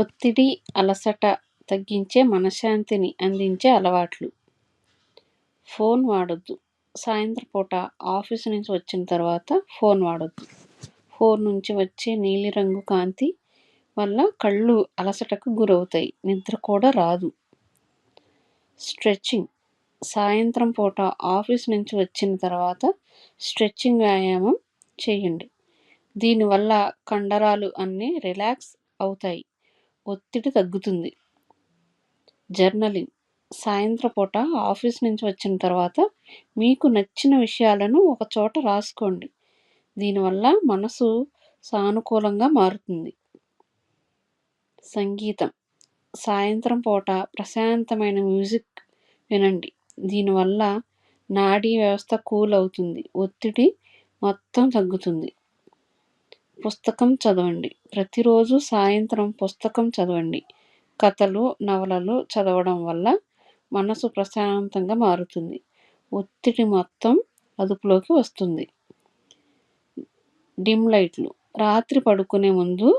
ఒత్తిడి, అలసట తగ్గించే మనశ్శాంతిని అందించే అలవాట్లు. ఫోన్ వాడొద్దు. సాయంత్రం పూట ఆఫీస్ నుంచి వచ్చిన తర్వాత ఫోన్ వాడొద్దు. ఫోన్ నుంచి వచ్చే నీలిరంగు కాంతి వల్ల కళ్ళు అలసటకు గురవుతాయి. నిద్ర కూడా రాదు. స్ట్రెచింగ్. సాయంత్రం పూట ఆఫీస్ నుంచి వచ్చిన తర్వాత స్ట్రెచింగ్ వ్యాయామం చేయండి. దీనివల్ల కండరాలు అన్నీ రిలాక్స్ అవుతాయి. ఒత్తిడి తగ్గుతుంది. జర్నలింగ్. సాయంత్రం పూట ఆఫీస్ నుంచి వచ్చిన తర్వాత మీకు నచ్చిన విషయాలను ఒక చోట రాసుకోండి. దీనివల్ల మనసు సానుకూలంగా మారుతుంది. సంగీతం. సాయంత్రం పూట ప్రశాంతమైన మ్యూజిక్ వినండి. దీనివల్ల నాడీ వ్యవస్థ కూల్ అవుతుంది. ఒత్తిడి మొత్తం తగ్గుతుంది. పుస్తకం చదవండి. ప్రతిరోజు సాయంత్రం పుస్తకం చదవండి. కథలు, నవలలు చదవడం వల్ల మనసు ప్రశాంతంగా మారుతుంది. ఒత్తిడి మొత్తం అదుపులోకి వస్తుంది. డిమ్ లైట్లు. రాత్రి పడుకునే ముందు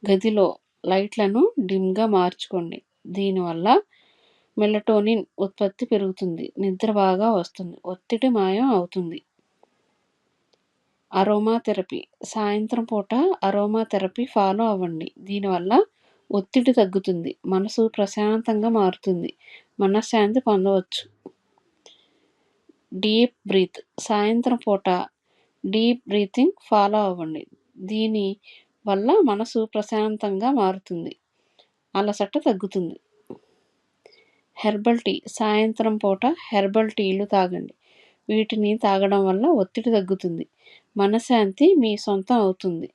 గదిలో లైట్లను డిమ్గా మార్చుకోండి. దీనివల్ల మెలటోనిన్ ఉత్పత్తి పెరుగుతుంది. నిద్ర బాగా వస్తుంది. ఒత్తిడి మాయం అవుతుంది. Aroma therapy. సాయంత్రం పూట అరోమా థెరపీ ఫాలో అవ్వండి. దీనివల్ల ఒత్తిడి తగ్గుతుంది. మనసు ప్రశాంతంగా మారుతుంది. మనశ్శాంతి పొందవచ్చు. Deep breath. సాయంత్రం పూట డీప్ బ్రీతింగ్ ఫాలో అవ్వండి. దీని వల్ల మనసు ప్రశాంతంగా మారుతుంది. అలసట తగ్గుతుంది. Herbal tea. సాయంత్రం పూట హెర్బల్ టీలు తాగండి. వీటిని తాగడం వల్ల ఒత్తిడి తగ్గుతుంది. మనశ్శాంతి మీ సొంతం అవుతుంది.